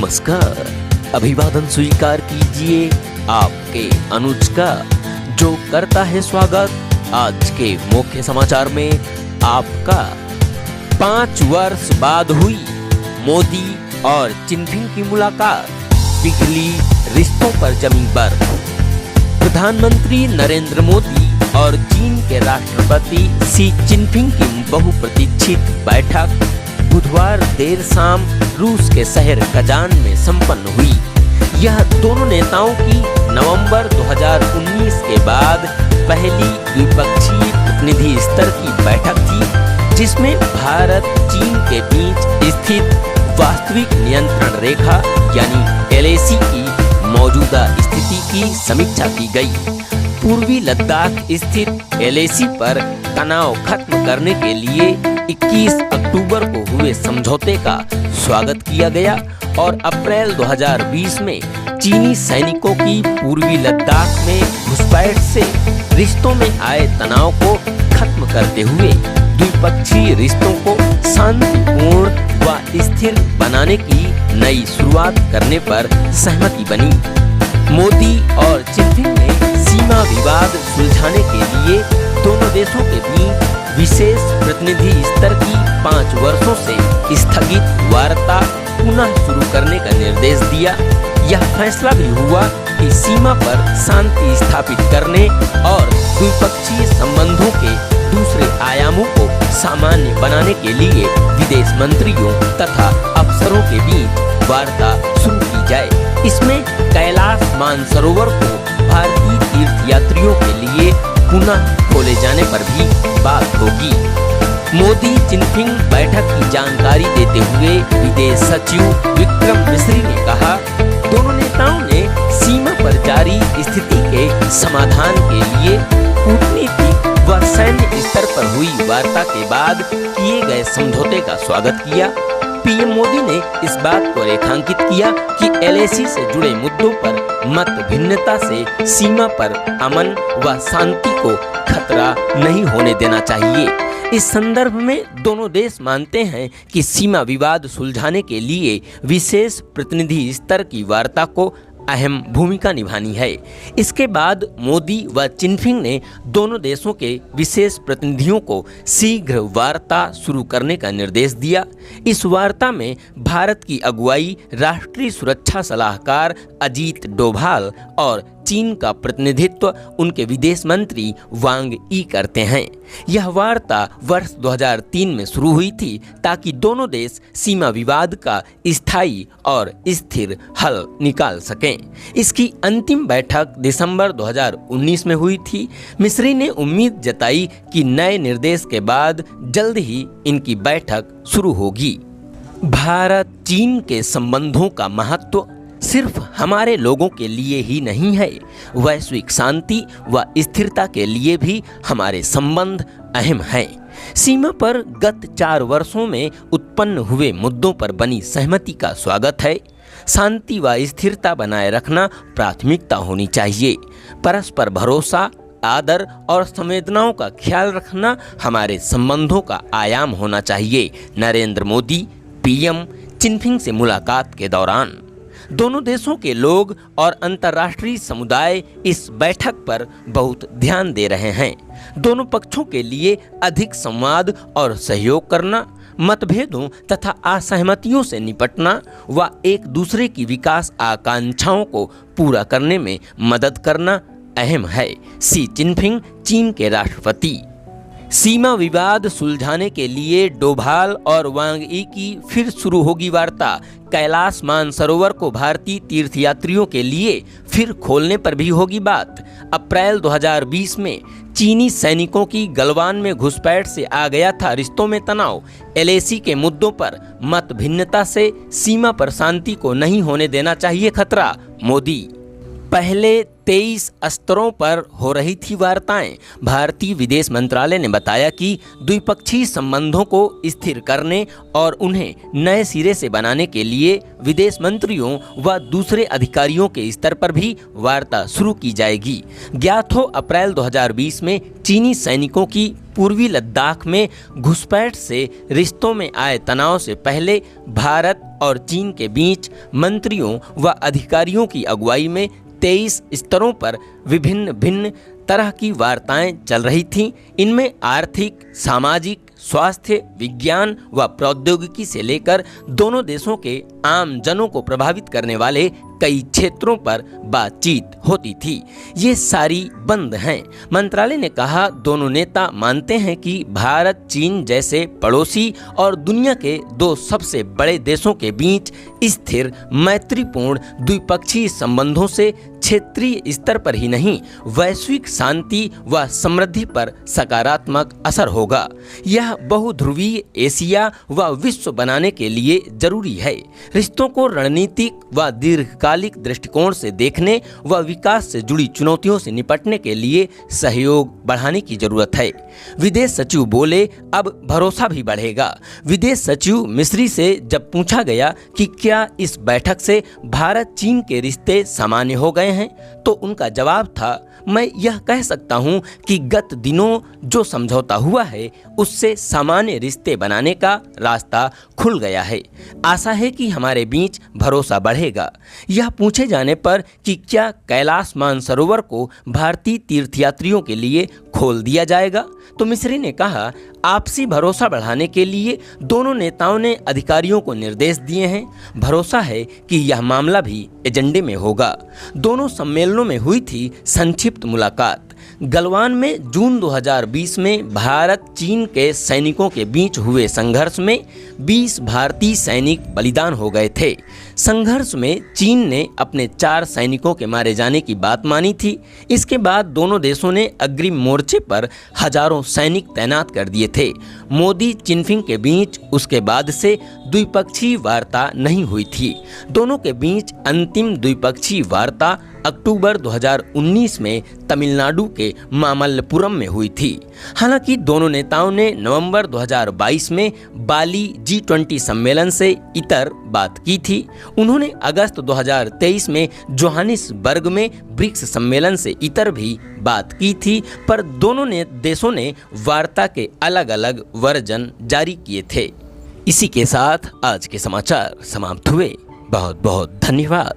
नमस्कार, अभिवादन स्वीकार कीजिए आपके अनुज का, जो करता है स्वागत आज के मुख्य समाचार में आपका। 5 वर्ष बाद हुई मोदी और चिनफिंग की मुलाकात, पिघली रिश्तों पर जमी बर्फ। प्रधानमंत्री नरेंद्र मोदी और चीन के राष्ट्रपति शी चिनफिंग की बहुप्रतीक्षित बैठक बुधवार देर शाम रूस के शहर कजान में संपन्न हुई। यह दोनों नेताओं की नवंबर 2019 के बाद पहली द्विपक्षीय प्रतिनिधि स्तर की बैठक थी, जिसमें भारत चीन के बीच स्थित वास्तविक नियंत्रण रेखा यानी LAC की मौजूदा स्थिति की समीक्षा की गई। पूर्वी लद्दाख स्थित LAC पर तनाव खत्म करने के लिए 21 अक्टूबर को हुए समझौते का स्वागत किया गया और अप्रैल 2020 में चीनी सैनिकों की पूर्वी लद्दाख में घुसपैठ से रिश्तों में आए तनाव को खत्म करते हुए द्विपक्षीय रिश्तों को शांतिपूर्ण व स्थिर बनाने की नई शुरुआत करने पर सहमति बनी। मोदी और चिनफिंग ने सीमा विवाद सुलझाने के लिए दोनों देशों के बीच विशेष प्रतिनिधि स्तर की 5 वर्षों से स्थगित वार्ता पुनः शुरू करने का निर्देश दिया। यह फैसला भी हुआ कि सीमा पर शांति स्थापित करने और द्विपक्षीय संबंधों के दूसरे आयामों को सामान्य बनाने के लिए विदेश मंत्रियों तथा अफसरों के बीच वार्ता शुरू की जाए। इसमें कैलाश मानसरोवर को भारतीय तीर्थयात्रियों के लिए पुनः खोले जाने पर भी बात होगी। मोदी चिनफिंग बैठक की जानकारी देते हुए विदेश सचिव विक्रम मिश्री ने कहा, दोनों नेताओं ने सीमा पर जारी स्थिति के समाधान के लिए कूटनीतिक व सैन्य स्तर पर हुई वार्ता के बाद किए गए समझौते का स्वागत किया। पीएम मोदी ने इस बात को रेखांकित किया कि LAC से जुड़े मुद्दों पर मत भिन्नता से सीमा पर अमन व शांति को खतरा नहीं होने देना चाहिए। इस संदर्भ में दोनों देश मानते हैं कि सीमा विवाद सुलझाने के लिए विशेष प्रतिनिधि स्तर की वार्ता को अहम भूमिका निभानी है। इसके बाद मोदी व चिनफिंग ने दोनों देशों के विशेष प्रतिनिधियों को शीघ्र वार्ता शुरू करने का निर्देश दिया। इस वार्ता में भारत की अगुवाई राष्ट्रीय सुरक्षा सलाहकार अजीत डोभाल और चीन का प्रतिनिधित्व उनके विदेश मंत्री वांग यी करते हैं। यह वार्ता वर्ष 2003 में शुरू हुई थी ताकि दोनों देश सीमा विवाद का स्थायी और स्थिर हल निकाल सकें। इसकी अंतिम बैठक दिसंबर 2019 में हुई थी। मिश्री ने उम्मीद जताई कि नए निर्देश के बाद जल्द ही इनकी बैठक शुरू होगी। भारत चीन के संबंधों का महत्व सिर्फ हमारे लोगों के लिए ही नहीं है, वैश्विक शांति व स्थिरता के लिए भी हमारे संबंध अहम हैं। सीमा पर गत 4 वर्षों में उत्पन्न हुए मुद्दों पर बनी सहमति का स्वागत है। शांति व स्थिरता बनाए रखना प्राथमिकता होनी चाहिए। परस्पर भरोसा, आदर और संवेदनाओं का ख्याल रखना हमारे संबंधों का आयाम होना चाहिए। नरेंद्र मोदी पीएम चिनफिंग से मुलाकात के दौरान दोनों देशों के लोग और अंतर्राष्ट्रीय समुदाय इस बैठक पर बहुत ध्यान दे रहे हैं। दोनों पक्षों के लिए अधिक संवाद और सहयोग करना, मतभेदों तथा असहमतियों से निपटना व एक दूसरे की विकास आकांक्षाओं को पूरा करने में मदद करना अहम है। शी चिनफिंग चीन के राष्ट्रपति। सीमा विवाद सुलझाने के लिए डोभाल और वांग यी की फिर शुरू होगी वार्ता। कैलाश मानसरोवर को भारतीय तीर्थयात्रियों के लिए फिर खोलने पर भी होगी बात। अप्रैल 2020 में चीनी सैनिकों की गलवान में घुसपैठ से आ गया था रिश्तों में तनाव। LAC के मुद्दों पर मत भिन्नता से सीमा पर शांति को नहीं होने देना चाहिए खतरा। मोदी। पहले 23 स्तरों पर हो रही थी वार्ताएं। भारतीय विदेश मंत्रालय ने बताया कि द्विपक्षीय संबंधों को स्थिर करने और उन्हें नए सिरे से बनाने के लिए विदेश मंत्रियों व दूसरे अधिकारियों के स्तर पर भी वार्ता शुरू की जाएगी। ज्ञात हो, अप्रैल 2020 में चीनी सैनिकों की पूर्वी लद्दाख में घुसपैठ से रिश्तों में आए तनाव से पहले भारत और चीन के बीच मंत्रियों व अधिकारियों की अगुवाई में 23 स्तरों पर भिन्न तरह की वार्ताएं चल रही थीं। इनमें आर्थिक, सामाजिक, स्वास्थ्य, विज्ञान व प्रौद्योगिकी से लेकर दोनों देशों के आम जनों को प्रभावित करने वाले कई क्षेत्रों पर बातचीत होती थी। ये सारी बंद हैं। मंत्रालय ने कहा, दोनों नेता मानते हैं कि भारत चीन जैसे पड़ोसी और दुनिया के दो सबसे बड़े देशों के बीच स्थिर मैत्रीपूर्ण द्विपक्षीय संबंधों से क्षेत्रीय स्तर पर ही नहीं, वैश्विक शांति व समृद्धि पर सकारात्मक असर होगा। यह बहुध्रुवीय एशिया व विश्व बनाने के लिए जरूरी है। रिश्तों को रणनीतिक व दीर्घकालिक दृष्टिकोण से देखने व विकास से जुड़ी चुनौतियों से निपटने के लिए सहयोग बढ़ाने की जरूरत है। विदेश सचिव बोले, अब भरोसा भी बढ़ेगा। विदेश सचिव मिस्री से जब पूछा गया कि क्या इस बैठक से भारत चीन के रिश्ते सामान्य हो गए हैं, तो उनका जवाब था, मैं यह कह सकता हूं कि गत दिनों जो समझौता हुआ है उससे सामान्य रिश्ते बनाने का रास्ता खुल गया है। आशा है कि हमारे बीच भरोसा बढ़ेगा। यह पूछे जाने पर कि क्या कैलाश मानसरोवर को भारतीय तीर्थयात्रियों के लिए खोल दिया जाएगा, तो मिस्री ने कहा, आपसी भरोसा बढ़ाने के लिए दोनों नेताओं ने अधिकारियों को निर्देश दिए हैं। भरोसा है कि यह मामला भी एजेंडे में होगा। दोनों सम्मेलनों में हुई थी संक्षिप्त मुलाकात। गलवान में जून 2020 में भारत चीन के सैनिकों के बीच हुए संघर्ष में 20 भारतीय सैनिक बलिदान हो गए थे। संघर्ष में चीन ने अपने 4 सैनिकों के मारे जाने की बात मानी थी। इसके बाद दोनों देशों ने अग्रिम मोर्चे पर हजारों सैनिक तैनात कर दिए थे। मोदी चिनफिंग के बीच उसके बाद से द्विपक्षीय वार्ता नहीं हुई थी। दोनों के बीच अंतिम द्विपक्षीय वार्ता अक्टूबर 2019 में तमिलनाडु के मामल्लपुरम में हुई थी। हालांकि दोनों नेताओं ने नवंबर 2022 में बाली G20 सम्मेलन से इतर बात की थी। उन्होंने अगस्त 2023 में जोहानिसबर्ग में ब्रिक्स सम्मेलन से इतर भी बात की थी, पर दोनों देशों ने वार्ता के अलग अलग वर्जन जारी किए थे। इसी के साथ आज के समाचार समाप्त हुए। बहुत बहुत धन्यवाद।